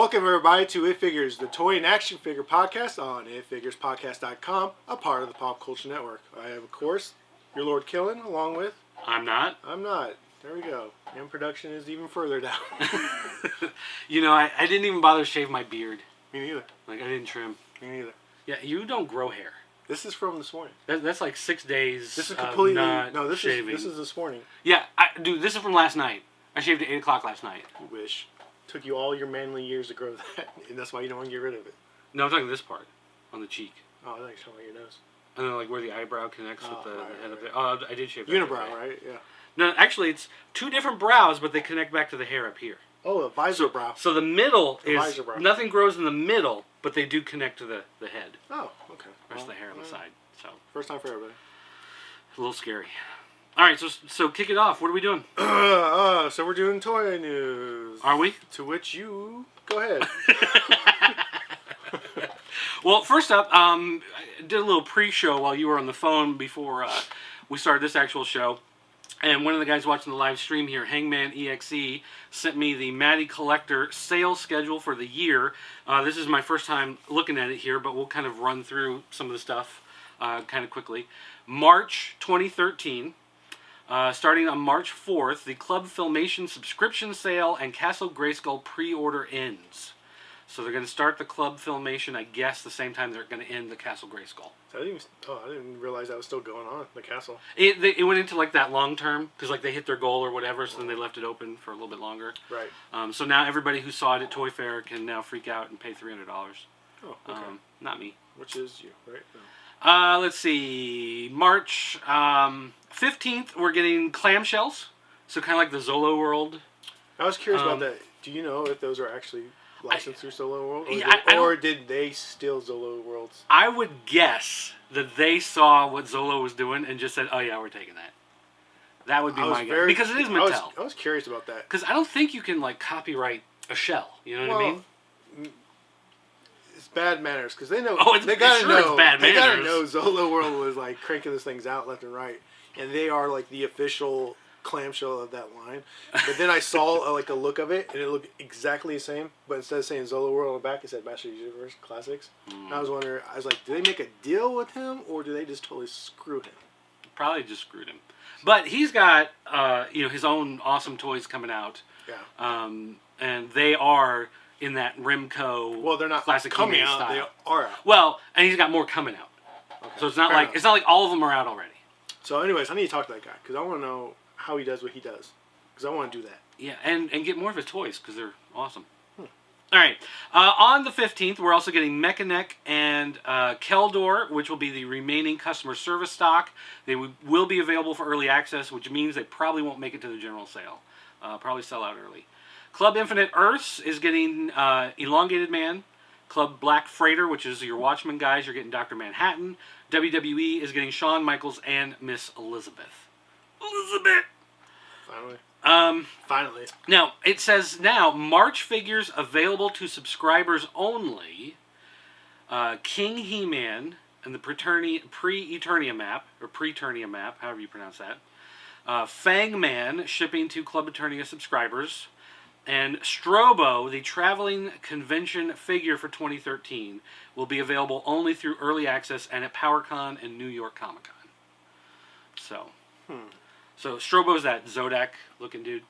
Welcome, everybody, to It Figures, the toy and action figure podcast on itfigurespodcast.com, a part of the Pop Culture Network. I have, of course, your Lord Killen, along with... I'm not. There we go. And production is even further down. You know, I didn't even bother to shave my beard. Me neither. Like, I didn't trim. Me neither. Yeah, you don't grow hair. This is from this morning. That's like 6 days This is completely... not No, this shaving. is this morning. Yeah, dude, this is from last night. I shaved at 8 o'clock last night. You wish. Took you all your manly years to grow that, and that's why you don't want to get rid of it. No, I'm talking this part, on the cheek. Oh, I think it's on your nose. And then, like, where the eyebrow connects with the head up there. Oh, I did shave that. Unibrow, right? Yeah. No, actually, it's 2 different brows, but they connect back to the hair up here. Oh, a visor brow. So the middle The is... visor brow. Nothing grows in the middle, but they do connect to the head. Oh, okay. Rest of the hair on the side. So First time for everybody. a little scary. All right, so kick it off. What are we doing? So we're doing toy news. Are we? To which you go ahead. Well, first up, I did a little pre-show while you were on the phone before we started this actual show. And one of the guys watching the live stream here, Hangman EXE, sent me the MattyCollector sales schedule for the year. This is my first time looking at it here, but we'll kind of run through some of the stuff kind of quickly. March 2013. Starting on March 4th, the Club Filmation subscription sale and Castle Grayskull pre-order ends. So they're going to start the Club Filmation, I guess, the same time they're going to end the Castle Grayskull. I didn't realize that was still going on at the castle. It went into like that long term, because like they hit their goal or whatever, so then they left it open for a little bit longer. Right. So now everybody who saw it at Toy Fair can now freak out and pay $300. Oh, okay. Not me. Which is you, right? No. Let's see. March 15th, we're getting clamshells. So kind of like the Zolo World. I was curious about that. Do you know if those are actually licensed through Zolo World? Or, did they steal Zolo Worlds? I would guess that they saw what Zolo was doing and just said, oh yeah, we're taking that. That would be my guess. Because it is Mattel. I was curious about that. Because I don't think you can like copyright a shell. You know what I mean? It's bad manners because they know. Oh, they gotta know. It's bad they manners. gotta know Zolo World was like cranking these things out left and right, and they are like the official clamshell of that line. But then I saw like a look of it, and it looked exactly the same. But instead of saying Zolo World on the back, it said Masters of the Universe Classics. And I was wondering, I was like, did they make a deal with him, or do they just totally screw him? Probably just screwed him. But he's got his own awesome toys coming out. Yeah. And they are in that Remco. Well, they're not classic coming He-Man out. style. They are out. Well, and he's got more coming out. Okay. So it's not like all of them are out already. So, anyways, I need to talk to that guy because I want to know how he does what he does because I want to do that. Yeah, and get more of his toys because they're awesome. All right. On the 15th, we're also getting Mechaneck and Keldor, which will be the remaining customer service stock. They will be available for early access, which means they probably won't make it to the general sale. Probably sell out early. Club Infinite Earths is getting Elongated Man. Club Black Freighter, which is your Watchmen guys, you're getting Dr. Manhattan. WWE is getting Shawn Michaels and Miss Elizabeth. Finally. Now, it says now, March figures available to subscribers only. King He-Man and the Pre-Eternia map, or Pre-Eternia map, however you pronounce that. Fang Man shipping to Club Eternia subscribers. And Strobo, the traveling convention figure for 2013, will be available only through early access and at PowerCon and New York Comic Con. So Strobo's that Zodak-looking dude.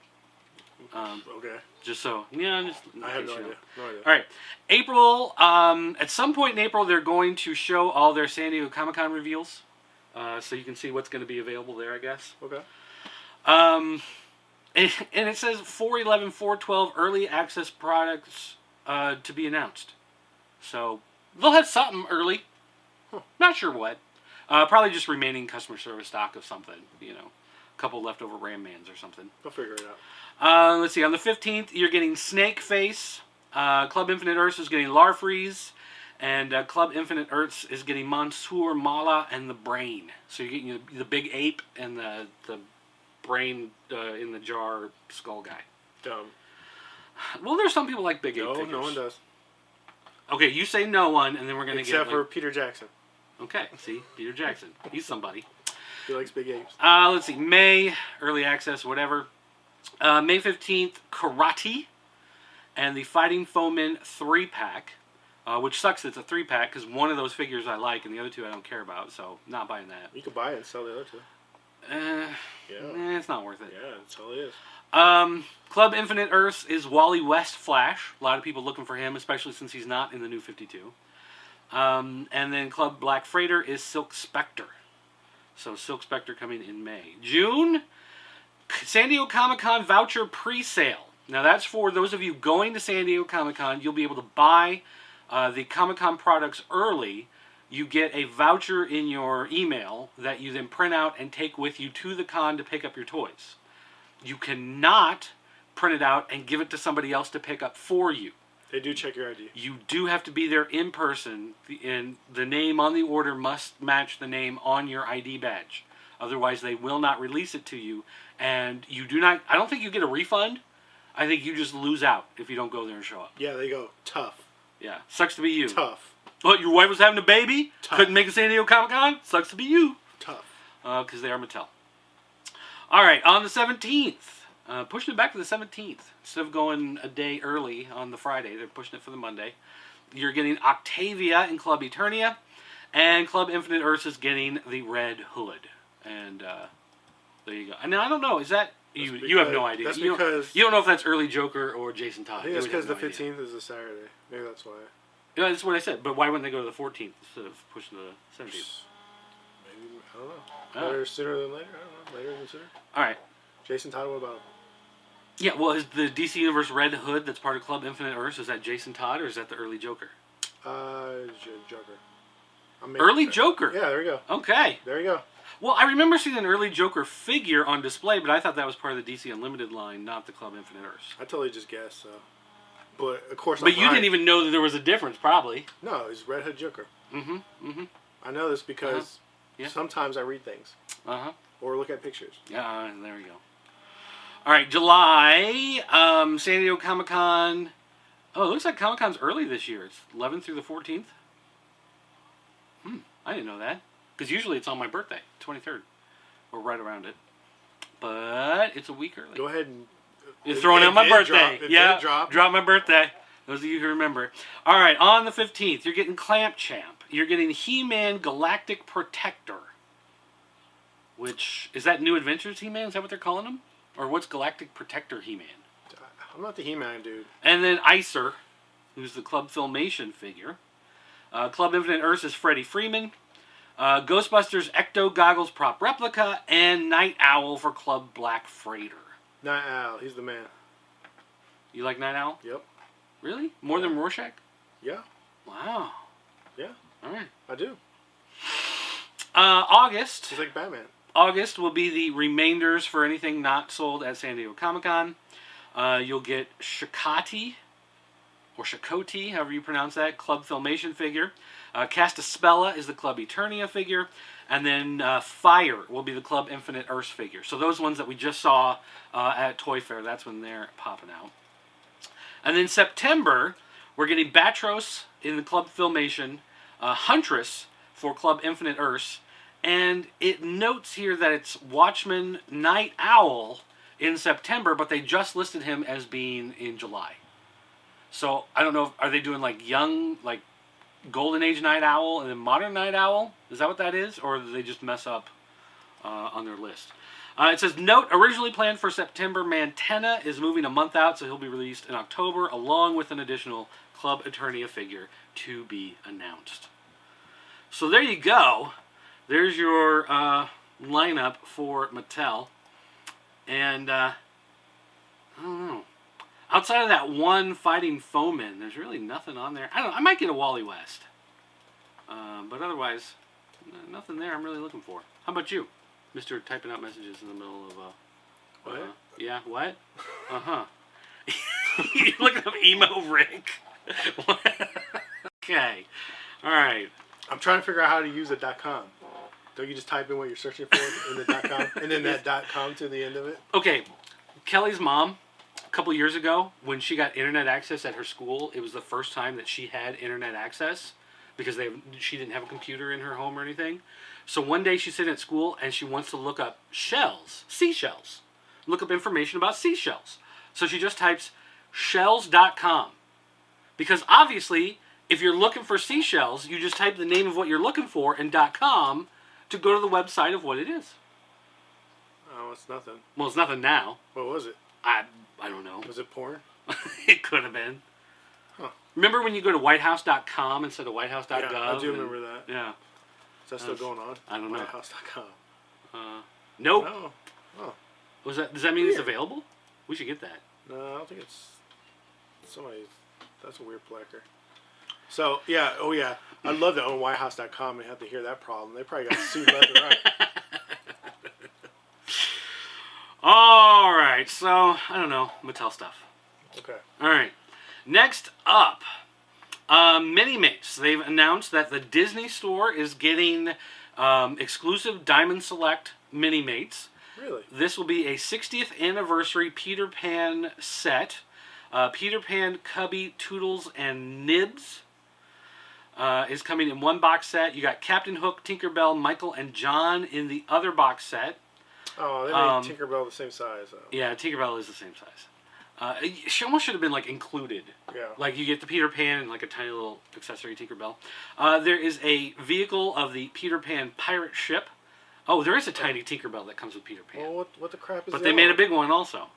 Okay. Just so, yeah. I have no idea. All right. April, at some point in April, they're going to show all their San Diego Comic Con reveals. So you can see what's going to be available there, I guess. Okay. And it says 411, 412 early access products to be announced. So they'll have something early. Not sure what. Probably just remaining customer service stock of something. A couple leftover Ram Mans or something. I'll figure it out. Let's see. On the 15th, you're getting Snake Face. Club Infinite Earths is getting Larfreeze. And Club Infinite Earths is getting Mansoor Mala and the Brain. So you're getting the big ape and the brain in the jar skull guy. Dumb. Well, there's some people like big ape figures. No one does. Okay, you say no one, and then we're going to get... Except for Peter Jackson. Okay, see? Peter Jackson. He's somebody. He likes big apes. Let's see. May, early access, whatever. May 15th, Karate. and the Fighting Foeman 3-pack, which sucks it's a 3-pack because one of those figures I like and the other two I don't care about, so not buying that. You could buy it and sell the other two. It's not worth it. Yeah, that's all it is. Club Infinite Earths is Wally West Flash. A lot of people looking for him, especially since he's not in the new 52. And then Club Black Freighter is Silk Spectre. So Silk Spectre coming in May. June, San Diego Comic-Con voucher pre-sale. Now that's for those of you going to San Diego Comic-Con. You'll be able to buy the Comic-Con products early. You get a voucher in your email that you then print out and take with you to the con to pick up your toys. You cannot print it out and give it to somebody else to pick up for you. They do check your ID. You do have to be there in person, and the name on the order must match the name on your ID badge. Otherwise, they will not release it to you, and you do not. I don't think you get a refund. I think you just lose out if you don't go there and show up. Yeah, they go tough. Yeah, sucks to be you. Tough. What, your wife was having a baby? Tough. Couldn't make a San Diego Comic-Con? Sucks to be you. Tough. Because they are Mattel. All right, on the 17th. Pushing it back to the 17th. Instead of going a day early on the Friday, they're pushing it for the Monday. You're getting Octavia in Club Eternia. And Club Infinite Earths is getting the Red Hood. And there you go. And I don't know, is that... You have no idea. That's you because... You don't know if that's early Joker or Jason Todd. I think that's because the 15th is a Saturday. Maybe that's why. Yeah, that's what I said. But why wouldn't they go to the 14th instead of pushing to the 17th? Maybe, I don't know. Better sooner than later? I don't know. Later than sooner? All right. Jason Todd, what about him? Yeah, well, is the DC Universe Red Hood that's part of Club Infinite Earths, is that Jason Todd or is that the early Joker? Joker. Early Joker? Yeah, there we go. Okay. There you go. Well, I remember seeing an early Joker figure on display, but I thought that was part of the DC Unlimited line, not the Club Infinite Earths. I totally just guessed, so. But, of course, But you didn't even know that there was a difference, probably. No, it's Red Hood Joker. Mm-hmm, mm-hmm. I know this because Yeah. sometimes I read things. Uh-huh. Or look at pictures. Yeah, there we go. All right, July, San Diego Comic-Con. Oh, it looks like Comic-Con's early this year. It's 11th through the 14th. I didn't know that. Because usually it's on my birthday, 23rd. Or right around it. But it's a week early. Go ahead and... You're throwing out my birthday. Yeah, drop my birthday. Those of you who remember. All right, on the 15th, you're getting Clamp Champ. You're getting He-Man Galactic Protector. Which, is that New Adventures He-Man? Is that what they're calling him? Or what's Galactic Protector He-Man? I'm not the He-Man dude. And then Icer, who's the Club Filmation figure. Club Infinite Earths is Freddie Freeman. Ghostbusters Ecto Goggles prop replica. And Night Owl for Club Black Freighter. Night Owl, he's the man. You like Night Owl? Yep. Really? More than Rorschach? Yeah. Wow. Yeah. All right. I do. August. He's like Batman. August will be the remainders for anything not sold at San Diego Comic-Con. You'll get Shakoti, or Shakoti, however you pronounce that, Club Filmation figure. Castaspella is the Club Eternia figure. And then Fire will be the Club Infinite Earths figure. So those ones that we just saw at Toy Fair, that's when they're popping out. And then September, we're getting Batros in the Club Filmation, Huntress for Club Infinite Earths. And it notes here that it's Watchman Night Owl in September, but they just listed him as being in July. So, I don't know, are they doing like young, like Golden Age Night Owl and then Modern Night Owl? Is that what that is? Or do they just mess up on their list? It says, note, originally planned for September, Mantenna is moving a month out, so he'll be released in October, along with an additional Club Eternia figure to be announced. So there you go. There's your lineup for Mattel. And, I don't know. Outside of that one Fighting Foeman, there's really nothing on there. I don't know. I might get a Wally West. But otherwise, nothing there I'm really looking for. How about you? Mr. Typing out messages in the middle of... What? Yeah, what? Uh-huh. You looking up Emo Rick? Okay. All right. I'm trying to figure out how to use a .com. Don't you just type in what you're searching for in the .com, and then that .com to the end of it? Okay. Kelly's mom, a couple years ago, when she got internet access at her school, it was the first time that she had internet access because she didn't have a computer in her home or anything. So one day she's sitting at school and she wants to look up shells, seashells. Look up information about seashells. So she just types shells.com. Because obviously, if you're looking for seashells, you just type the name of what you're looking for and .com to go to the website of what it is. Oh, it's nothing. Well, it's nothing now. What was it? I don't know. Was it porn? It could have been. Huh. Remember when you go to whitehouse.com instead of whitehouse.gov? Yeah, I do remember that. Yeah. Is that still going on? I don't know. Whitehouse.com. Nope. No. Oh. Does that mean it's available? We should get that. No, I don't think it's somebody. That's a weird placard. So yeah, I'd love to own whitehouse.com and have to hear that problem. They probably got sued left and right. All right, so I don't know, Mattel stuff. Okay. All right, next up, Minimates. They've announced that the Disney Store is getting exclusive Diamond Select Minimates. Really? This will be a 60th anniversary Peter Pan set. Peter Pan, Cubby, Toodles, and Nibs is coming in one box set. You got Captain Hook, Tinkerbell, Michael, and John in the other box set. Oh, they made Tinkerbell the same size, though. Yeah, Tinkerbell is the same size. She almost should have been, like, included. Yeah. Like, you get the Peter Pan and, like, a tiny little accessory Tinkerbell. There is a vehicle of the Peter Pan pirate ship. Oh, there is a tiny Tinkerbell that comes with Peter Pan. Well, what the crap is that? But they made a big one also.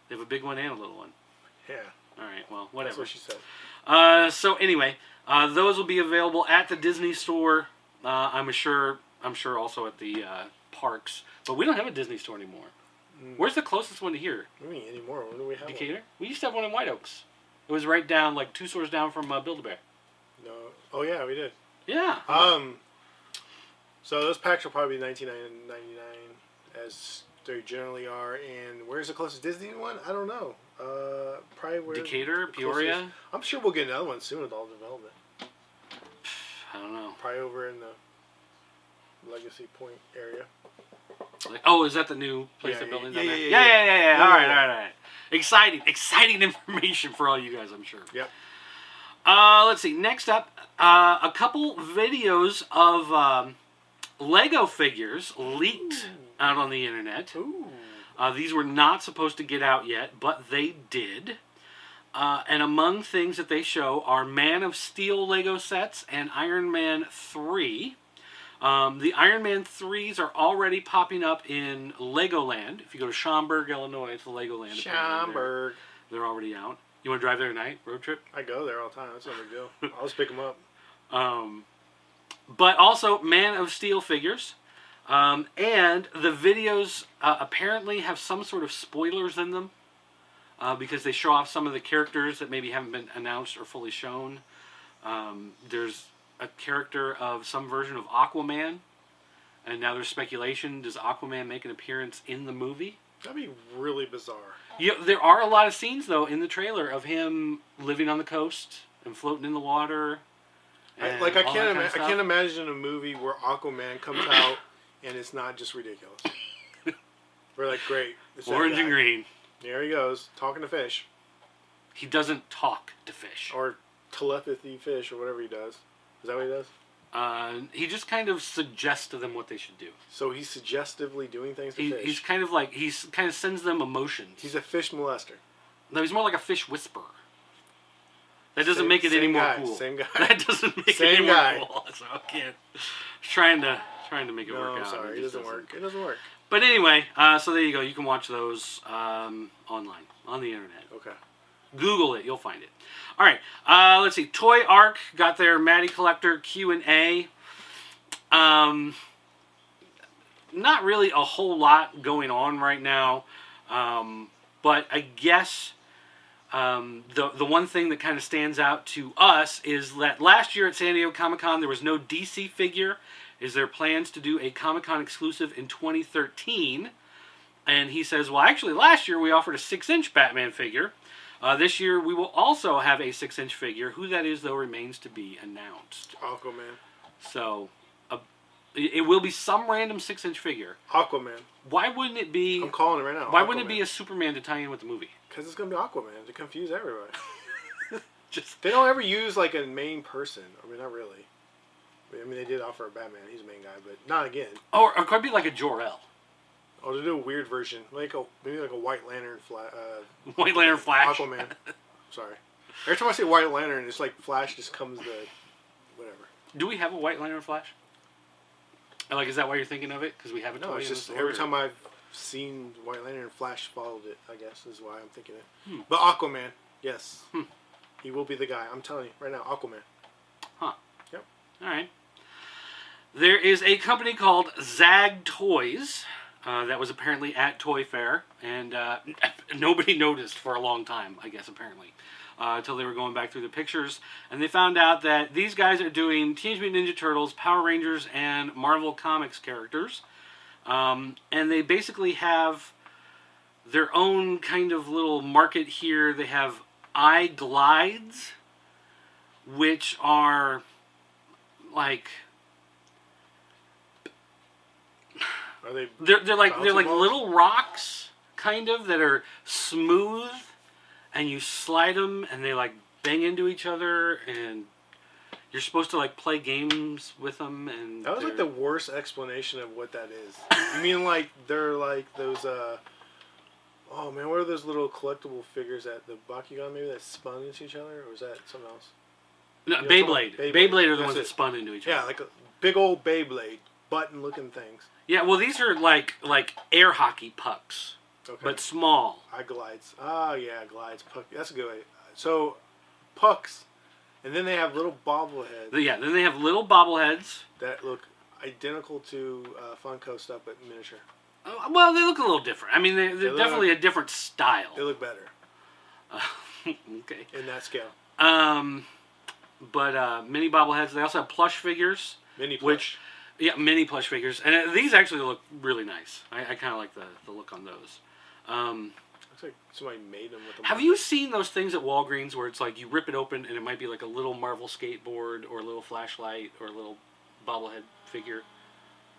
They have a big one and a little one. Yeah. All right, well, whatever. That's what she said. So anyway, those will be available at the Disney Store. I'm sure also at the parks. But we don't have a Disney Store anymore. Where's the closest one to here? What do you mean anymore? When do we have Decatur? one? We used to have one in White Oaks. It was right down, like 2 stores down from Build-A-Bear. No. Oh yeah, we did. Yeah. So those packs will probably be $19.99 as they generally are. And where's the closest Disney one? I don't know. Probably where Decatur, Peoria. I'm sure we'll get another one soon with all the development. I don't know. Probably over in the Legacy Point area. Like, oh, is that the new place Yeah, they're building yeah, down there? yeah. All right. Exciting information for all you guys, I'm sure. Yep. Let's see. Next up, a couple videos of Lego figures leaked out on the internet. Ooh. These were not supposed to get out yet, but they did. And among things that they show are Man of Steel Lego sets and Iron Man 3. The Iron Man 3s are already popping up in Legoland. If you go to Schaumburg, Illinois, it's the Legoland. Schaumburg. They're already out. You want to drive there tonight? Road trip? I go there all the time. That's no big deal. I'll just pick them up. But also Man of Steel figures. And the videos apparently have some sort of spoilers in them. Because they show off some of the characters that maybe haven't been announced or fully shown. There's a character of some version of Aquaman, and now there's speculation, does Aquaman make an appearance in the movie? That'd be really bizarre. Yeah, there are a lot of scenes though in the trailer of him living on the coast and floating in the water. I can't imagine a movie where Aquaman comes out and it's not just ridiculous. We're like, great, it's orange and green. There he goes, talking to fish. He doesn't talk to fish. Or telepathy fish, or whatever he does. Is that what he does? He just kind of suggests to them what they should do. So he's suggestively doing things to fish? He's kind of like, he kind of sends them emotions. He's a fish molester. No, he's more like a fish whisperer. That doesn't make it any more cool. Same guy. That doesn't make it any more cool. So I can't. Trying to make it work out. I'm sorry, it doesn't work. It doesn't work. But anyway, so there you go. You can watch those online, on the internet. Okay. Google it. You'll find it. All right. Let's see. Toy Arc got their MattyCollector Q&A. Not really a whole lot going on right now. But I guess the one thing that kind of stands out to us is that last year at San Diego Comic-Con there was no DC figure. Is there plans to do a Comic-Con exclusive in 2013? And he says, well, actually last year we offered a 6-inch Batman figure. This year we will also have a 6-inch figure. Who that is, though, remains to be announced. Aquaman. So, it will be some random 6-inch figure. Aquaman. Why wouldn't it be... I'm calling it right now. Why wouldn't it be a Superman to tie in with the movie? Because it's going to be Aquaman to confuse everybody. They don't ever use, like, a main person. I mean, not really. I mean, they did offer a Batman. He's a main guy, but not again. Or it could be like a Jor-El. Oh, to do a weird version, maybe like a White Lantern White Lantern Flash. Aquaman. Sorry. Every time I say White Lantern, it's like Flash just comes to whatever. Do we have a White Lantern Flash? Like, is that why you're thinking of it? Because we have a toy. No, it's just every time I've seen White Lantern, Flash followed it. I guess is why I'm thinking it. But Aquaman, yes, he will be the guy. I'm telling you right now, Aquaman. Huh. Yep. All right. There is a company called Zag Toys that was apparently at Toy Fair, and nobody noticed for a long time, I guess, apparently, until they were going back through the pictures. And they found out that these guys are doing Teenage Mutant Ninja Turtles, Power Rangers, and Marvel Comics characters. And they basically have their own kind of little market here. They have iGlides, which are like... Are they? They're like balls? little rocks, kind of, that are smooth, and you slide them, and they like bang into each other, and you're supposed to like play games with them. And that was like the worst explanation of what that is. You mean like they're like those? Oh man, what are those little collectible figures at the Bakugan maybe that spun into each other, or was that something else? No, Beyblade. Beyblade are the ones that spun into each other. Yeah, like a big old Beyblade button-looking things. Yeah, well, these are like air hockey pucks, but small. iGlides. Ah, yeah, glides. Puck. That's a good way. So, pucks, and then they have little bobbleheads. Yeah, then they have little bobbleheads that look identical to Funko stuff, but miniature. Well, they look a little different. I mean, they're definitely a different style. They look better. Okay. In that scale. But mini bobbleheads. They also have plush figures. Mini plush. Mini plush figures, and these actually look really nice. I kind of like the look on those. Looks like somebody made them with them. Have you seen those things at Walgreens where it's like you rip it open and it might be like a little Marvel skateboard or a little flashlight or a little bobblehead figure?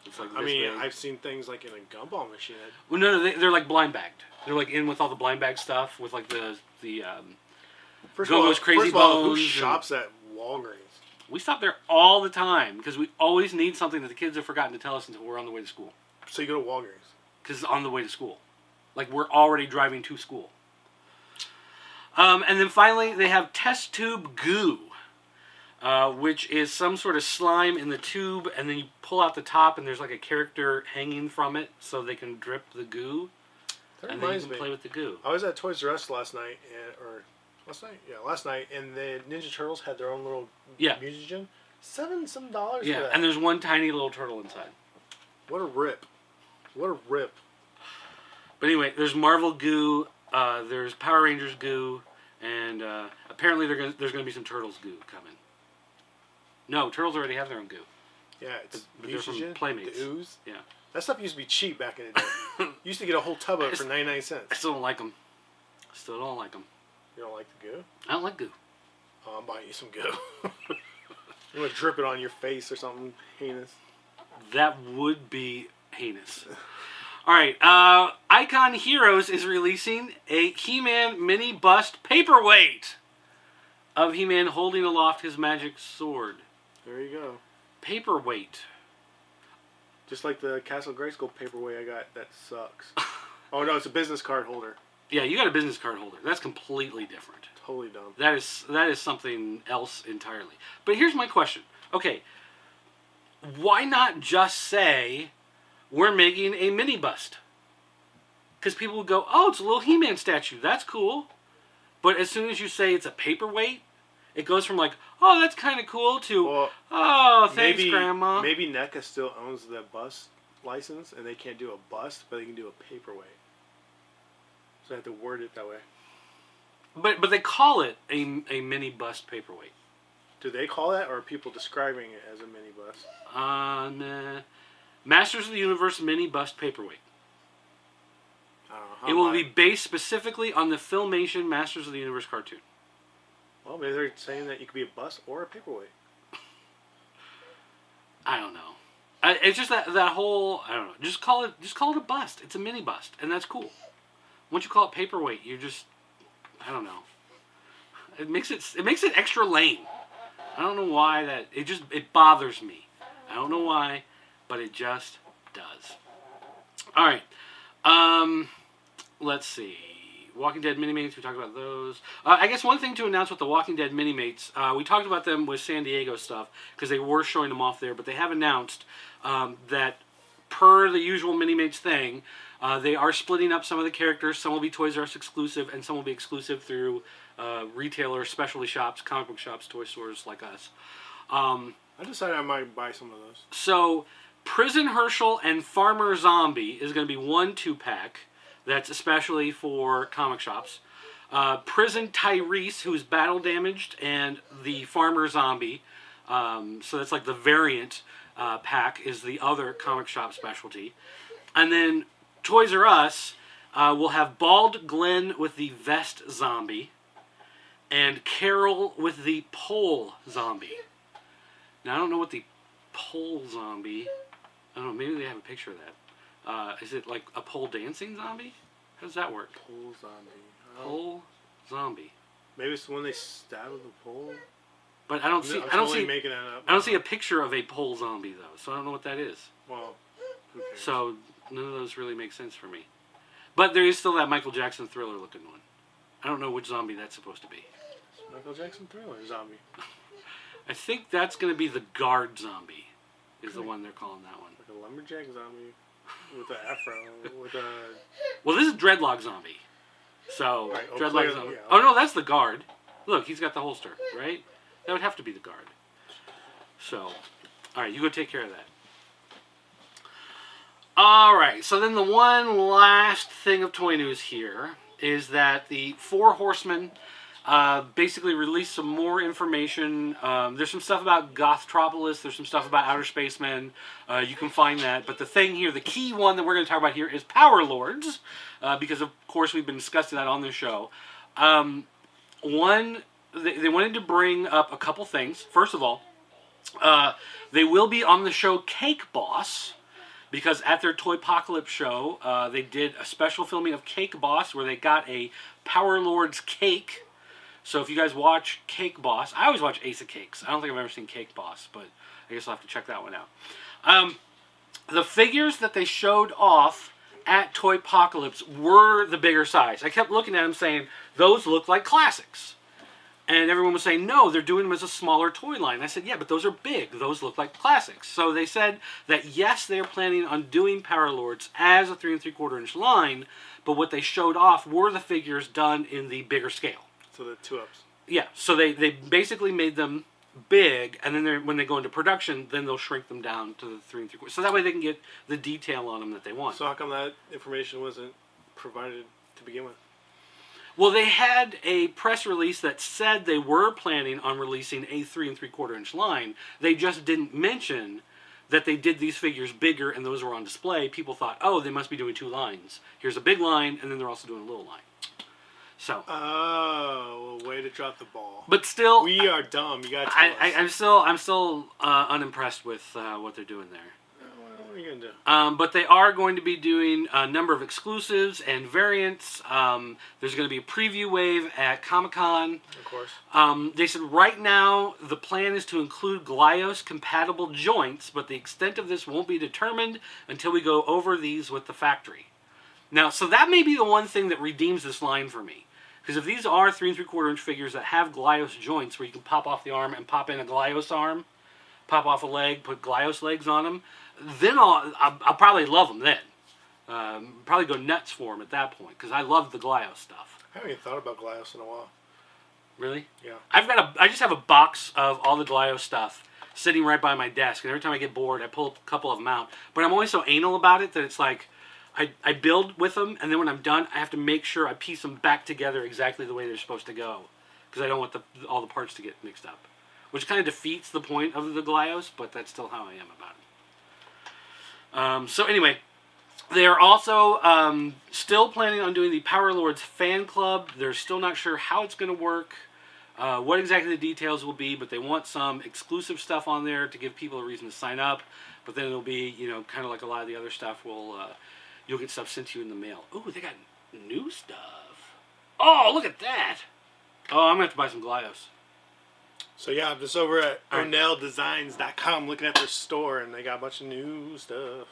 It's like this big. I've seen things like in a gumball machine. Well, no, they're like blind bagged. They're like in with all the blind bag stuff with like the Go-Go's Crazy Bones. Who shops at Walgreens? We stop there all the time because we always need something that the kids have forgotten to tell us until we're on the way to school. So you go to Walgreens? Because it's on the way to school. Like, we're already driving to school. And then finally, they have test tube goo, which is some sort of slime in the tube, and then you pull out the top, and there's like a character hanging from it so they can drip the goo. That and then you reminds can me. play with the goo. I was at Toys R Us last night, last night, and the Ninja Turtles had their own little mutagen. $7 some for that. And there's one tiny little turtle inside. What a rip! What a rip! But anyway, there's Marvel goo, there's Power Rangers goo, and apparently there's going to be some Turtles goo coming. No, Turtles already have their own goo. Yeah, it's but they're from mutagen, Playmates. the ooze. Yeah. That stuff used to be cheap back in the day. You used to get a whole tub of it for 99 cents. I still don't like them. Still don't like them. You don't like the goo? I don't like goo. Oh, I'm buying you some goo. You want to drip it on your face or something heinous? That would be heinous. All right, Icon Heroes is releasing a He-Man mini bust paperweight of He-Man holding aloft his magic sword. There you go. Paperweight. Just like the Castle Grayskull paperweight I got, that sucks. Oh no, it's a business card holder. Yeah, you got a business card holder. That's completely different. Totally dumb. That is something else entirely. But here's my question. Okay, why not just say we're making a mini bust? Because people would go, oh, it's a little He-Man statue. That's cool. But as soon as you say it's a paperweight, it goes from like, oh, that's kind of cool to, oh, thanks, Grandma. Maybe NECA still owns the bust license, and they can't do a bust, but they can do a paperweight. So I have to word it that way. But they call it a mini bust paperweight. Do they call that, or are people describing it as a mini bust? Nah. Masters of the Universe mini bust paperweight. I don't know. It will be based specifically on the Filmation Masters of the Universe cartoon. Well, maybe they're saying that you could be a bust or a paperweight. I don't know. It's just that whole, I don't know. Just call it a bust. It's a mini bust, and that's cool. Once you call it paperweight, you're just, I don't know. It makes it extra lame. I don't know why that. It bothers me. I don't know why, but it just does. All right. Let's see. Walking Dead Minimates, we talked about those. I guess one thing to announce with the Walking Dead Minimates, we talked about them with San Diego stuff, because they were showing them off there, but they have announced that per the usual Minimates thing, they are splitting up some of the characters. Some will be Toys R Us exclusive, and some will be exclusive through retailers, specialty shops, comic book shops, toy stores like us. I decided I might buy some of those. So, Prison Herschel and Farmer Zombie is going to be one 2-pack. That's especially for comic shops. Prison Tyrese, who's battle damaged, and the Farmer Zombie. So that's like the variant pack is the other comic shop specialty. And then Toys R Us will have Bald Glenn with the Vest Zombie and Carol with the Pole Zombie. Now, I don't know what the Pole Zombie... I don't know, maybe they have a picture of that. Is it like a pole dancing zombie? How does that work? Pole zombie. Pole zombie. Maybe it's the one they stab with a pole. But I don't see. I'm I don't totally see. making that up. I don't see a picture of a pole zombie though, so I don't know what that is. Well, who cares? So none of those really make sense for me. But there is still that Michael Jackson Thriller looking one. I don't know which zombie that's supposed to be. Michael Jackson Thriller zombie. I think that's going to be the guard zombie. Is the one they're calling that one. Like a lumberjack zombie with an afro with a. Well, this is Dreadlock Zombie. So Right, Dreadlock clearly, Zombie. yeah. Oh no, that's the guard. Look, he's got the holster, right? That would have to be the guard. So, all right, you go take care of that. All right. So then the one last thing of toy news here is that the 4 Horsemen basically released some more information. There's some stuff about Gothtropolis. There's some stuff about Outer Spacemen. You can find that. But the thing here, the key one that we're going to talk about here is Power Lords, because of course we've been discussing that on this show. They wanted to bring up a couple things. First of all, they will be on the show Cake Boss, because at their Toypocalypse show, they did a special filming of Cake Boss where they got a Power Lords cake. So if you guys watch Cake Boss, I always watch Ace of Cakes. I don't think I've ever seen Cake Boss, but I guess I'll have to check that one out. The figures that they showed off at Toypocalypse were the bigger size. I kept looking at them saying, those look like classics. And everyone was saying, no, they're doing them as a smaller toy line. I said, yeah, but those are big. Those look like classics. So they said that, yes, they're planning on doing Power Lords as a 3 3/4 inch line, but what they showed off were the figures done in the bigger scale. So the 2-ups. Yeah, so they basically made them big, and then when they go into production, then they'll shrink them down to the 3 3/4. So that way they can get the detail on them that they want. So how come that information wasn't provided to begin with? Well, they had a press release that said they were planning on releasing a 3 3/4 inch line. They just didn't mention that they did these figures bigger and those were on display. People thought, oh, they must be doing 2 lines. Here's a big line, and then they're also doing a little line. So. Oh, well, way to drop the ball. But still, we are dumb. You got to tell us. I'm still unimpressed with what they're doing there. What are you gonna do? But they are going to be doing a number of exclusives and variants. There's going to be a preview wave at Comic-Con. Of course. They said right now the plan is to include Glyos compatible joints, but the extent of this won't be determined until we go over these with the factory. Now, so that may be the one thing that redeems this line for me. Because if these are 3 3/4 inch figures that have Glyos joints where you can pop off the arm and pop in a Glyos arm, pop off a leg, put Glyos legs on them, then I'll probably love them then. Probably go nuts for them at that point because I love the Glyos stuff. I haven't even thought about Glyos in a while. Really? Yeah. I just have a box of all the Glyos stuff sitting right by my desk, and every time I get bored, I pull a couple of them out. But I'm always so anal about it that it's like, I build with them, and then when I'm done, I have to make sure I piece them back together exactly the way they're supposed to go. Because I don't want all the parts to get mixed up. Which kind of defeats the point of the Glyos, but that's still how I am about it. So anyway, they are also still planning on doing the Power Lords fan club. They're still not sure how it's going to work, what exactly the details will be, but they want some exclusive stuff on there to give people a reason to sign up. But then it'll be, kind of like a lot of the other stuff you'll get stuff sent to you in the mail. Ooh, they got new stuff. Oh, look at that. Oh, I'm going to have to buy some Glyos. So yeah, I'm just over at OnellDesigns.com looking at their store, and they got a bunch of new stuff.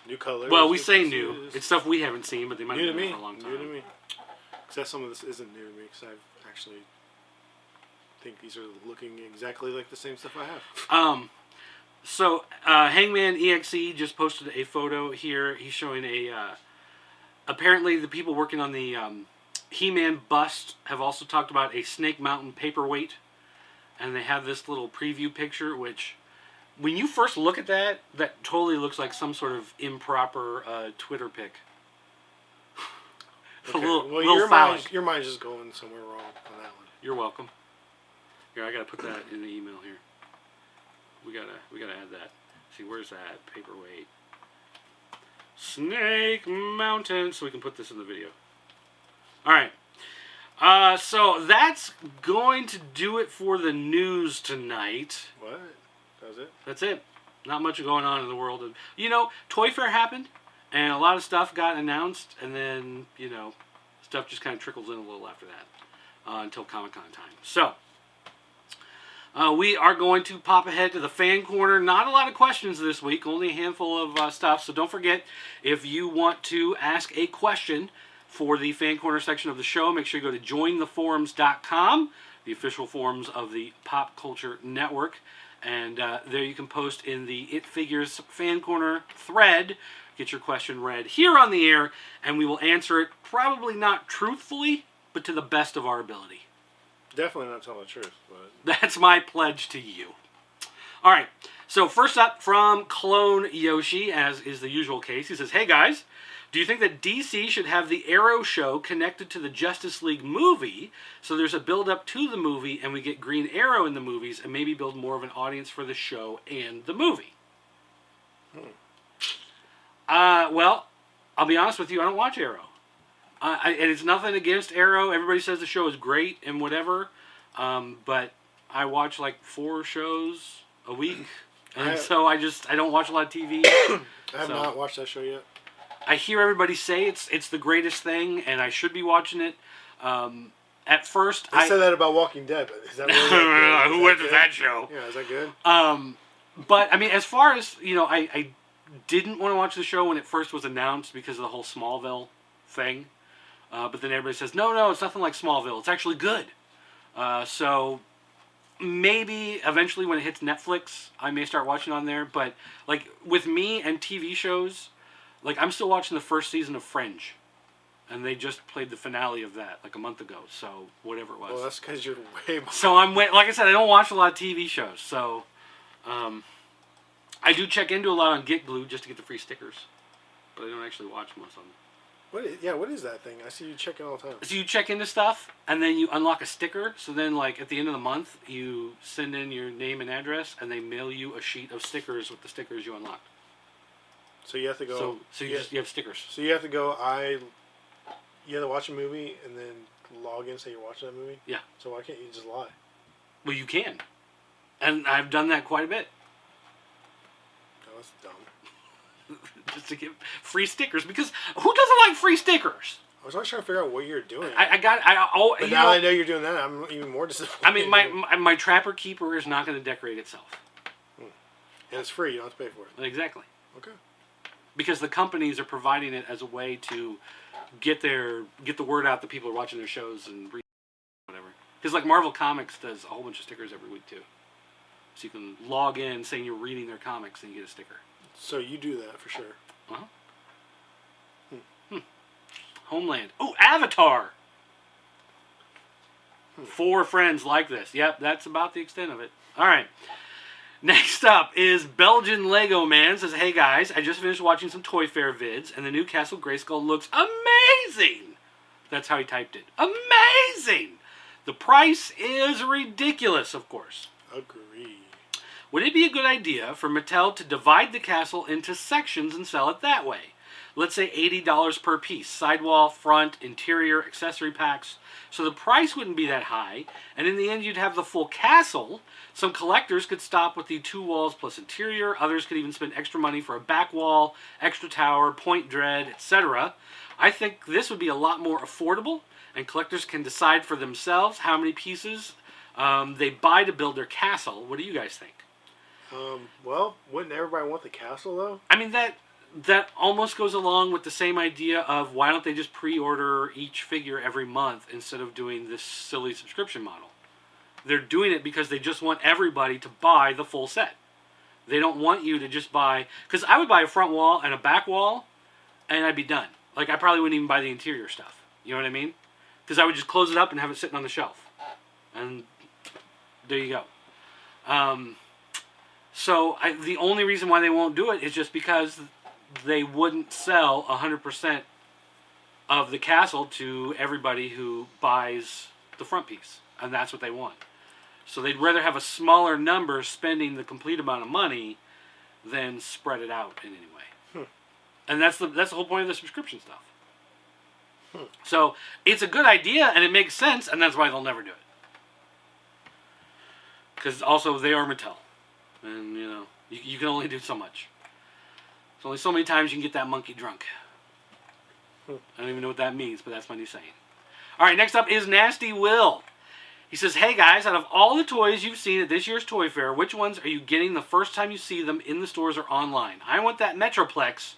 New colors. Well, we say pieces. new. It's stuff we haven't seen, but they might New have to been me. there for a long time. New to me. Because some of this isn't new to me. Because I actually think these are looking exactly like the same stuff I have. So, Hangman EXE just posted a photo here. He's showing apparently the people working on the He-Man bust have also talked about a Snake Mountain paperweight. And they have this little preview picture, which, when you first look at that, that totally looks like some sort of improper Twitter pic. Okay. Well, your phallic. your mind's just going somewhere wrong on that one. You're welcome. Here, I gotta put that in the email here. We gotta add that. See, where's that paperweight? Snake Mountain. So we can put this in the video. All right. So that's going to do it for the news tonight. What? Does it? That's it. Not much going on in the world of, Toy Fair happened, and a lot of stuff got announced, and then, stuff just kind of trickles in a little after that, until Comic-Con time. So, we are going to pop ahead to the fan corner. Not a lot of questions this week, only a handful of stuff, so don't forget, if you want to ask a question for the fan corner section of the show, make sure you go to jointheforums.com, the official forums of the Pop Culture Network. And there you can post in the It Figures fan corner thread, get your question read here on the air, and we will answer it probably not truthfully, but to the best of our ability. Definitely not telling the truth, but That's my pledge to you. All right, so first up from Clone Yoshi, as is the usual case, he says, "Hey guys, do you think that DC should have the Arrow show connected to the Justice League movie, so there's a build-up to the movie and we get Green Arrow in the movies and maybe build more of an audience for the show and the movie?" Well, I'll be honest with you, I don't watch Arrow. And it's nothing against Arrow. Everybody says the show is great and whatever, but I watch like 4 shows a week, and so I don't watch a lot of TV. I have not watched that show yet. I hear everybody say it's the greatest thing, and I should be watching it. At first, I said that about Walking Dead, but is that really that good? Who went to that show? Yeah, is that good? But I mean, as far as I didn't want to watch the show when it first was announced because of the whole Smallville thing. But then everybody says, no, it's nothing like Smallville. It's actually good. So maybe eventually when it hits Netflix, I may start watching on there. But like with me and TV shows, like I'm still watching the first season of Fringe. And they just played the finale of that like a month ago. So whatever it was. Well, that's because you're way behind. So like I said, I don't watch a lot of TV shows. So I do check into a lot on Get Glue just to get the free stickers. But I don't actually watch most of them. What is that thing? I see you checking all the time. So you check into stuff, and then you unlock a sticker. So then, like, at the end of the month, you send in your name and address, and they mail you a sheet of stickers with the stickers you unlocked. So you have to go... So you have stickers. So you have to go, you have to watch a movie, and then log in and say you're watching that movie? Yeah. So why can't you just lie? Well, you can. And I've done that quite a bit. No, that's dumb. Just to get free stickers, because who doesn't like free stickers? I was always trying to figure out what you're doing. But now I know you're doing that, I'm even more disappointed. I mean, my Trapper Keeper is not going to decorate itself. And it's free, you don't have to pay for it. Exactly. Okay. Because the companies are providing it as a way to get the word out that people are watching their shows and read whatever. Because like Marvel Comics does a whole bunch of stickers every week too. So you can log in saying you're reading their comics and you get a sticker. So you do that for sure. Homeland. Oh, Avatar! 4 friends like this. Yep, that's about the extent of it. Alright. Next up is Belgian Lego Man. Says, "Hey guys, I just finished watching some Toy Fair vids, and the new Castle Grayskull looks amazing!" That's how he typed it. Amazing! The price is ridiculous, of course. Agree. Would it be a good idea for Mattel to divide the castle into sections and sell it that way? Let's say $80 per piece. Sidewall, front, interior, accessory packs. So the price wouldn't be that high. And in the end, you'd have the full castle. Some collectors could stop with the 2 walls plus interior. Others could even spend extra money for a back wall, extra tower, point dread, etc. I think this would be a lot more affordable. And collectors can decide for themselves how many pieces they buy to build their castle. What do you guys think? Well, wouldn't everybody want the castle, though? I mean, that almost goes along with the same idea of why don't they just pre-order each figure every month instead of doing this silly subscription model. They're doing it because they just want everybody to buy the full set. They don't want you to just buy... Because I would buy a front wall and a back wall, and I'd be done. Like, I probably wouldn't even buy the interior stuff. You know what I mean? Because I would just close it up and have it sitting on the shelf. And there you go. So the only reason why they won't do it is just because they wouldn't sell 100% of the castle to everybody who buys the front piece. And that's what they want. So they'd rather have a smaller number spending the complete amount of money than spread it out in any way. And that's the whole point of the subscription stuff. So it's a good idea and it makes sense, and that's why they'll never do it. Because also they are Mattel. And, you know, you can only do so much. There's only so many times you can get that monkey drunk. I don't even know what that means, but that's my new saying. All right, next up is Nasty Will. He says, hey guys, out of all the toys you've seen at this year's Toy Fair, which ones are you getting the first time you see them in the stores or online? I want that Metroplex.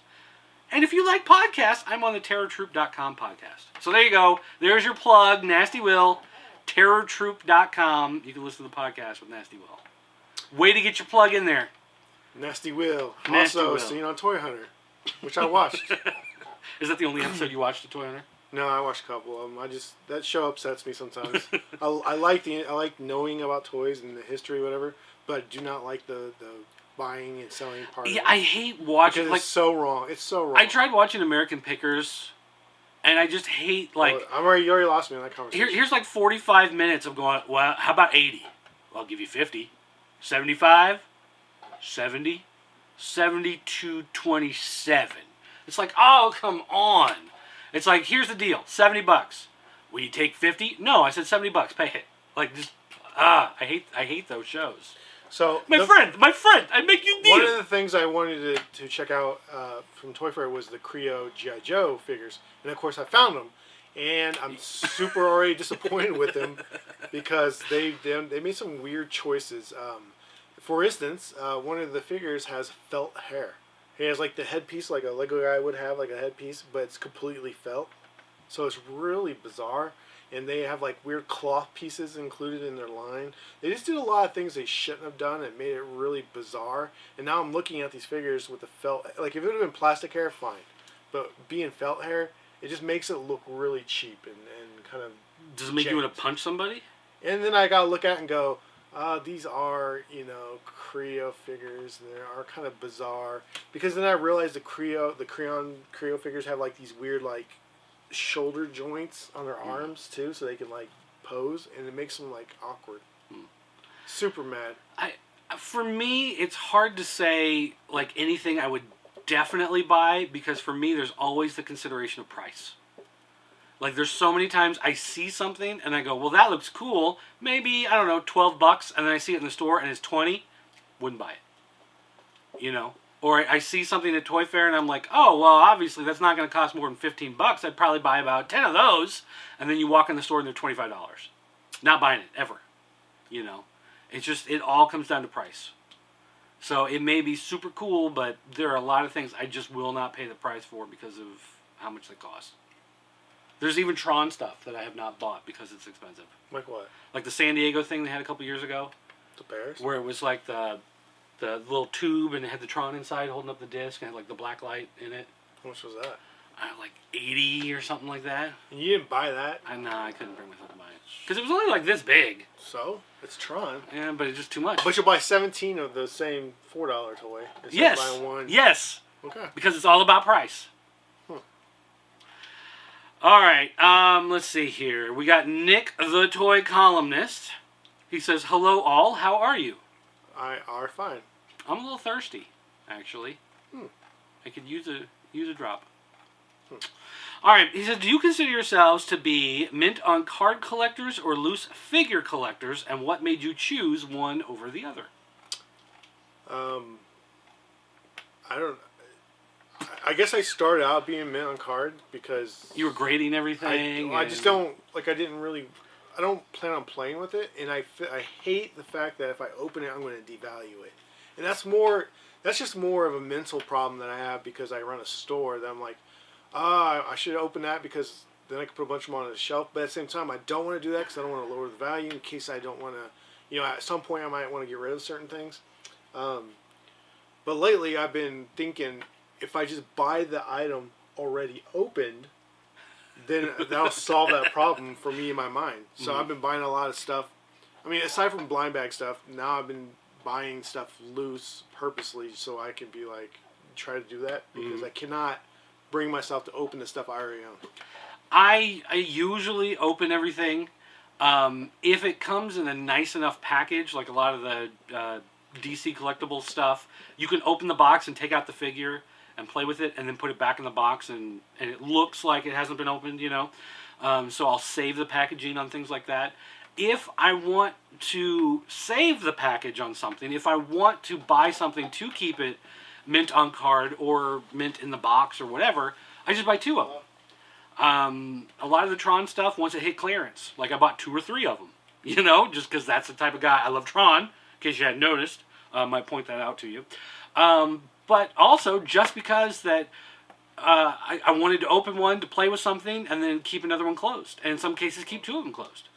And if you like podcasts, I'm on the TerrorTroop.com podcast. So there you go. There's your plug, Nasty Will, TerrorTroop.com. You can listen to the podcast with Nasty Will. Way to get your plug in there. Nasty Will. Nasty Also Will. seen on Toy Hunter, which I watched. Is that the only episode you watched of Toy Hunter? No, I watched a couple of them. That show upsets me sometimes. I like knowing about toys and the history, whatever, but I do not like the buying and selling part. Yeah, of it. I hate watching. Because like, it's so wrong. It's so wrong. I tried watching American Pickers, and I just hate like. Well, you already lost me in that conversation. Here's like 45 minutes of going. Well, how about 80? Well, I'll give you 50, 75, 70, 72, 27. It's like, oh, come on. It's like, here's the deal, $70. Will you take 50? No, I said $70. Pay it. Like, just I hate those shows. So my friend, I make you deal. One of the things I wanted to check out from Toy Fair was the Creo G.I. Joe figures, and of course I found them, and I'm super already disappointed with them because they made some weird choices. For instance, one of the figures has felt hair. He has like the headpiece, like a Lego guy would have, like a headpiece, but it's completely felt. So it's really bizarre. And they have like weird cloth pieces included in their line. They just did a lot of things they shouldn't have done. It made it really bizarre. And now I'm looking at these figures with the felt. Like if it would have been plastic hair, fine. But being felt hair, it just makes it look really cheap and kind of. Does it make you want to punch somebody? And then I gotta look at it and go, these are, Creo figures, and they are kind of bizarre. Because then I realized the Creo figures have like these weird like shoulder joints on their arms too, so they can like pose, and it makes them like awkward. Super mad. For me, it's hard to say like anything I would definitely buy, because for me, there's always the consideration of price. Like, there's so many times I see something and I go, well, that looks cool. Maybe, I don't know, $12, and then I see it in the store and it's 20. Wouldn't buy it. Or I see something at Toy Fair and I'm like, oh, well, obviously that's not going to cost more than $15. I'd probably buy about 10 of those. And then you walk in the store and they're $25. Not buying it, ever. It's just, it all comes down to price. So it may be super cool, but there are a lot of things I just will not pay the price for because of how much they cost. There's even Tron stuff that I have not bought because it's expensive. Like what? Like the San Diego thing they had a couple years ago. The Bears? Where it was like the little tube and it had the Tron inside holding up the disc and had like the black light in it. How much was that? Like 80 or something like that. And you didn't buy that? I couldn't bring myself to buy it. Because it was only like this big. So? It's Tron. Yeah, but it's just too much. But you'll buy 17 of the same $4 toy. Yes. Of buying one. Yes. Okay. Because it's all about price. All right, let's see here. We got Nick, the toy columnist. He says, hello all, how are you? I are fine. I'm a little thirsty, actually. I could use a drop. All right, he says, do you consider yourselves to be mint on card collectors or loose figure collectors, and what made you choose one over the other? I guess I started out being mint on card because you were grading everything. I just don't I don't plan on playing with it, and I hate the fact that if I open it, I'm going to devalue it, And that's just more of a mental problem that I have because I run a store that I'm like, I should open that because then I can put a bunch of them on the shelf. But at the same time, I don't want to do that because I don't want to lower the value in case I don't want to, at some point I might want to get rid of certain things. But lately I've been thinking if I just buy the item already opened, then that'll solve that problem for me in my mind. So I've been buying a lot of stuff. I mean, aside from blind bag stuff, now I've been buying stuff loose purposely so I can be like, try to do that because I cannot bring myself to open the stuff I already own. I usually open everything. If it comes in a nice enough package, like a lot of the DC collectible stuff, you can open the box and take out the figure and play with it and then put it back in the box and it looks like it hasn't been opened, So I'll save the packaging on things like that. If I want to save the package on something, if I want to buy something to keep it mint on card or mint in the box or whatever, I just buy 2 of them. A lot of the Tron stuff, once it hit clearance, like I bought 2 or 3 of them, just because that's the type of guy. I love Tron, in case you hadn't noticed. I might point that out to you. But also, just because that I wanted to open one to play with something and then keep another one closed. And in some cases, keep 2 of them closed.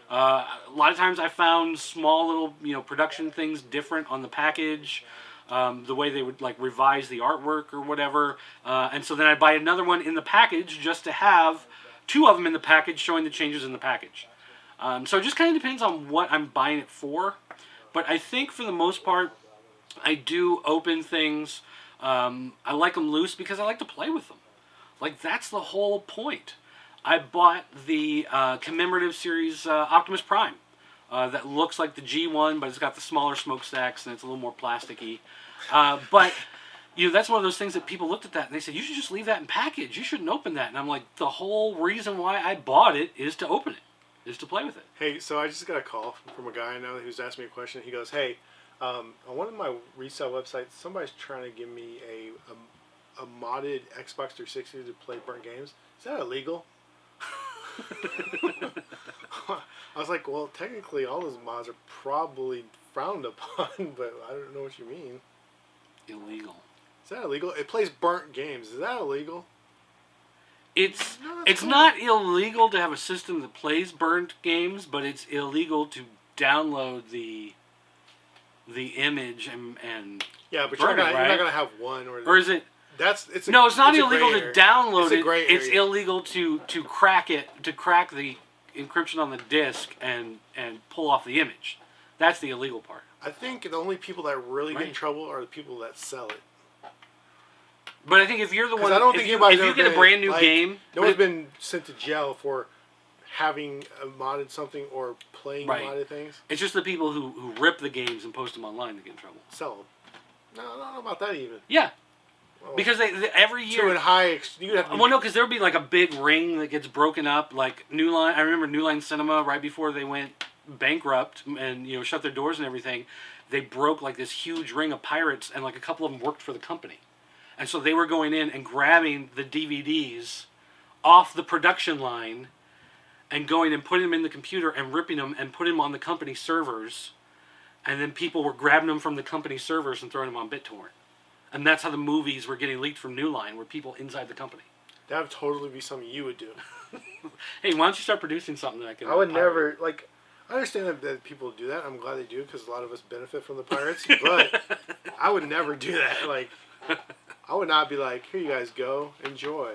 A lot of times I found small little, production things different on the package. The way they would revise the artwork or whatever. And so then I'd buy another one in the package just to have 2 of them in the package showing the changes in the package. So it just kind of depends on what I'm buying it for. But I think for the most part, I do open things. I like them loose because I like to play with them. That's the whole point. I bought the commemorative series Optimus Prime. That looks like the G1, but it's got the smaller smokestacks and it's a little more plasticky. But that's one of those things that people looked at that and they said, you should just leave that in package. You shouldn't open that. And I'm like, the whole reason why I bought it is to open it, is to play with it. Hey, so I just got a call from a guy I know who's asked me a question. He goes, hey, on one of my resale websites, somebody's trying to give me a modded Xbox 360 to play burnt games. Is that illegal? I was like, well, technically all those mods are probably frowned upon, but I don't know what you mean. Illegal. Is that illegal? It plays burnt games. Is that illegal? It's not illegal to have a system that plays burnt games, but it's illegal to download the image and yeah, but burn you're it, not going to have one or is it? It's not illegal to download it. It's area. illegal to crack the encryption on the disc and pull off the image. That's the illegal part. I think the only people that really get in trouble are the people that sell it. But I think if you're the one, I don't think if you get a brand new game, no one's been sent to jail for having modded something or playing modded things. It's just the people who rip the games and post them online that get in trouble. Sell them. No, I don't know about that even. Yeah. Well, because they every year. To a high, you have to well, no, because there would be like a big ring that gets broken up, like New Line. I remember New Line Cinema right before they went bankrupt and shut their doors and everything. They broke like this huge ring of pirates, and like a couple of them worked for the company, and so they were going in and grabbing the DVDs off the production line, and going and putting them in the computer and ripping them and putting them on the company servers, and then people were grabbing them from the company servers and throwing them on BitTorrent. And that's how the movies were getting leaked from New Line, were people inside the company. That would totally be something you would do. Hey, why don't you start producing something that I can... I would never, I understand that people do that. I'm glad they do, because a lot of us benefit from the pirates. But I would never do that. I would not be like, here you guys go, enjoy.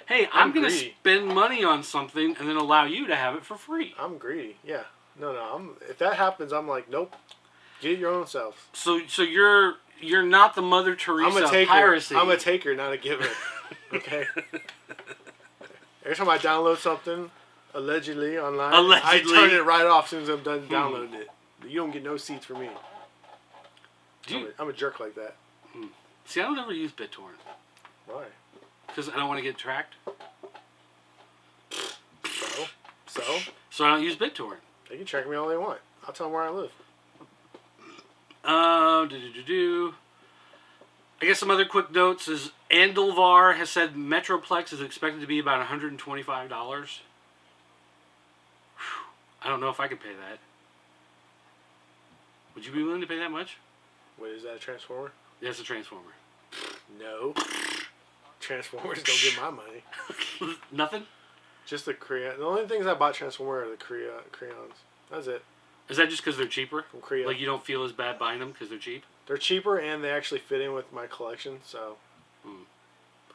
Hey, I'm going to spend money on something and then allow you to have it for free. I'm greedy, yeah. No, if that happens, I'm like, nope. Get it your own self. So you're not the Mother Teresa of piracy. I'm a taker, not a giver. Okay? Every time I download something, allegedly, online, I turn it right off as soon as I'm done downloading it. You don't get no seats for me. I'm a jerk like that. See, I don't ever use BitTorrent. Why? Because I don't want to get tracked. So I don't use BitTorrent. They can track me all they want. I'll tell them where I live. I guess some other quick notes is Andelvar has said Metroplex is expected to be about $125. I don't know if I could pay that. Would you be willing to pay that much? What is that? A Transformer? That's a Transformer. No. Transformers don't get my money. Nothing? Just the crayon. The only things I bought Transformer are the crayons. That's it. Is that just because they're cheaper? From Korea. Like you don't feel as bad buying them because they're cheap? They're cheaper and they actually fit in with my collection. So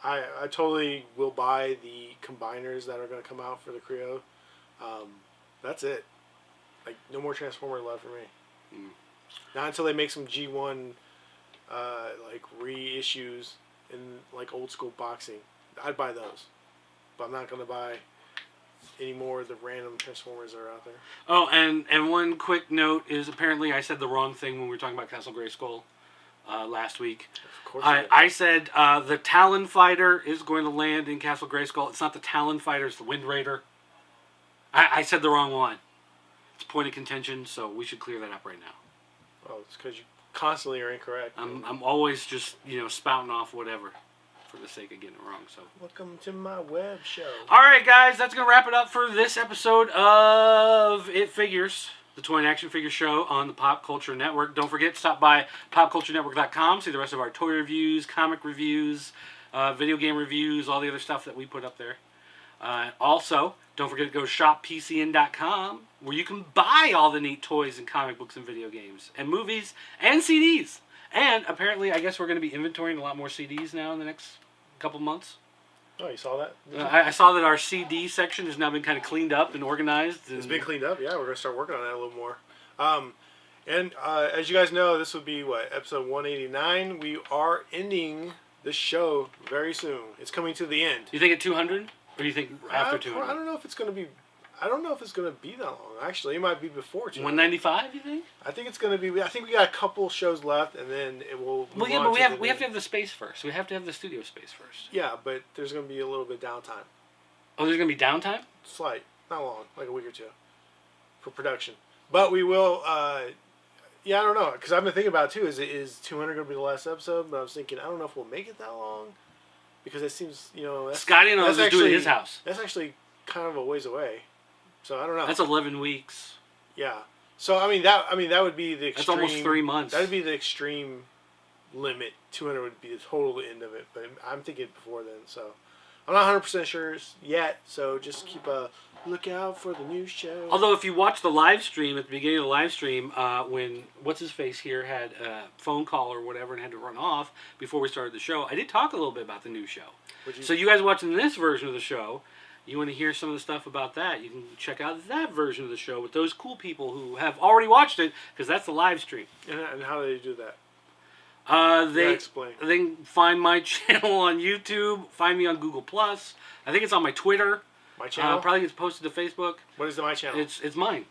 I totally will buy the combiners that are going to come out for the Creo. That's it. Like no more Transformer love for me. Not until they make some G1 like reissues in like old school boxing. I'd buy those. But I'm not going to buy any more of the random Transformers that are out there. Oh, and one quick note is apparently I said the wrong thing when we were talking about Castle Grayskull last week. Of course I said the Talon Fighter is going to land in Castle Grayskull. It's not the Talon Fighter, it's the Wind Raider. I said the wrong one. It's a point of contention, so we should clear that up right now. Oh, it's because you constantly are incorrect. I'm always just, spouting off whatever for the sake of getting it wrong. So Welcome to my web show. all right, guys, that's going to wrap it up for this episode of It Figures, the Toy and Action Figure Show on the Pop Culture Network. Don't forget to stop by popculturenetwork.com, see the rest of our toy reviews, comic reviews, video game reviews, all the other stuff that we put up there. Also, don't forget to go to shoppcn.com, where you can buy all the neat toys and comic books and video games and movies and CDs. And apparently, I guess we're going to be inventorying a lot more CDs now in the next couple months. Oh, you saw that? I saw that our CD section has now been kind of cleaned up and organized. It's been cleaned up. Yeah, we're going to start working on that a little more. And as you guys know, this would be, episode 189. We are ending the show very soon. It's coming to the end. You think at 200? Or do you think after 200? I don't know if it's going to be... I don't know if it's going to be that long. Actually, it might be before 200. 195, you think? I think it's going to be... I think we got a couple shows left, and then it will... Well, yeah, but we have to have the space first. We have to have the studio space first. Yeah, but there's going to be a little bit downtime. Oh, there's going to be downtime? Slight. Not long. Like a week or two. For production. But we will... yeah, I don't know. Because I've been thinking about it, too. Is 200 going to be the last episode? But I was thinking, I don't know if we'll make it that long. Because it seems, That's, Scotty knows he's doing his house. That's actually kind of a ways away. So I don't know. That's 11 weeks. Yeah. So I mean that would be the extreme. That's almost 3 months. That would be the extreme limit. 200 would be the total end of it. But I'm thinking before then. So I'm not 100% sure yet. So just keep a lookout for the new show. Although if you watch the live stream at the beginning of the live stream, when what's his face here had a phone call or whatever and had to run off before we started the show, I did talk a little bit about the new show. So you guys watching this version of the show, you want to hear some of the stuff about that, you can check out that version of the show with those cool people who have already watched it, because that's the live stream. And how do they do that? They can find my channel on YouTube, find me on Google+. I think it's on my Twitter. My channel? Probably gets posted to Facebook. What is my channel? It's mine.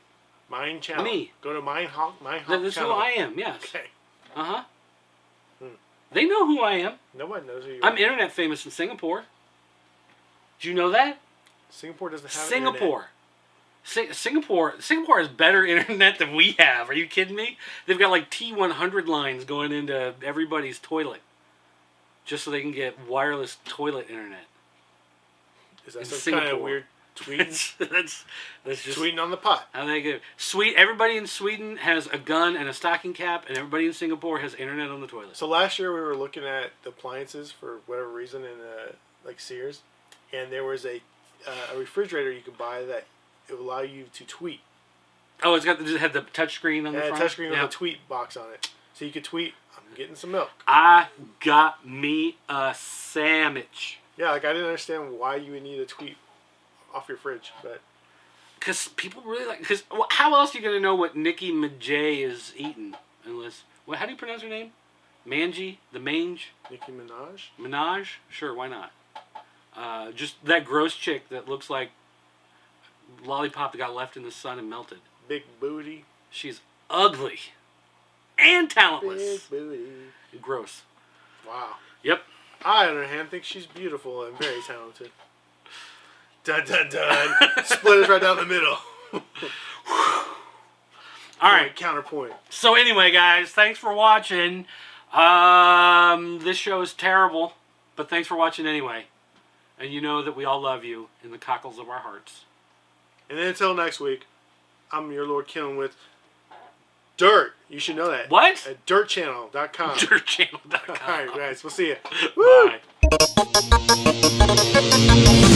Mine channel? Me. Go to mine channel. That's who I am, yes. Okay. Uh-huh. They know who I am. Nobody knows who you are. I'm internet famous in Singapore. Did you know that? Singapore doesn't have Singapore. Singapore has better internet than we have. Are you kidding me? They've got like T100 lines going into everybody's toilet, just so they can get wireless toilet internet. Is that some kind of weird tweet? that's just tweeting on the pot. How they go. Everybody in Sweden has a gun and a stocking cap, and everybody in Singapore has internet on the toilet. So last year we were looking at the appliances for whatever reason in like Sears, and there was a refrigerator you could buy that it would allow you to tweet. Oh, it had the touch screen on the front? Touch screen with a tweet box on it. So you could tweet, I'm getting some milk. I got me a sandwich. Yeah, like I didn't understand why you would need a tweet off your fridge, but... Because people really like... Because how else are you going to know what Nicki Minaj is eating? Unless... how do you pronounce her name? Manji? The Mange? Nicki Minaj? Minaj? Sure, why not? Just that gross chick that looks like lollipop that got left in the sun and melted. Big booty. She's ugly. And talentless. Big booty. Gross. Wow. Yep. I, on the other hand, think she's beautiful and very talented. Dun dun dun. Split us right down the middle. All right. Counterpoint. So anyway, guys, thanks for watching. This show is terrible, but thanks for watching anyway. And you know that we all love you in the cockles of our hearts. And then until next week, I'm your Lord Killing with Dirt. You should know that. What? At dirtchannel.com. Dirtchannel.com. All right, guys. We'll see you. Woo! Bye.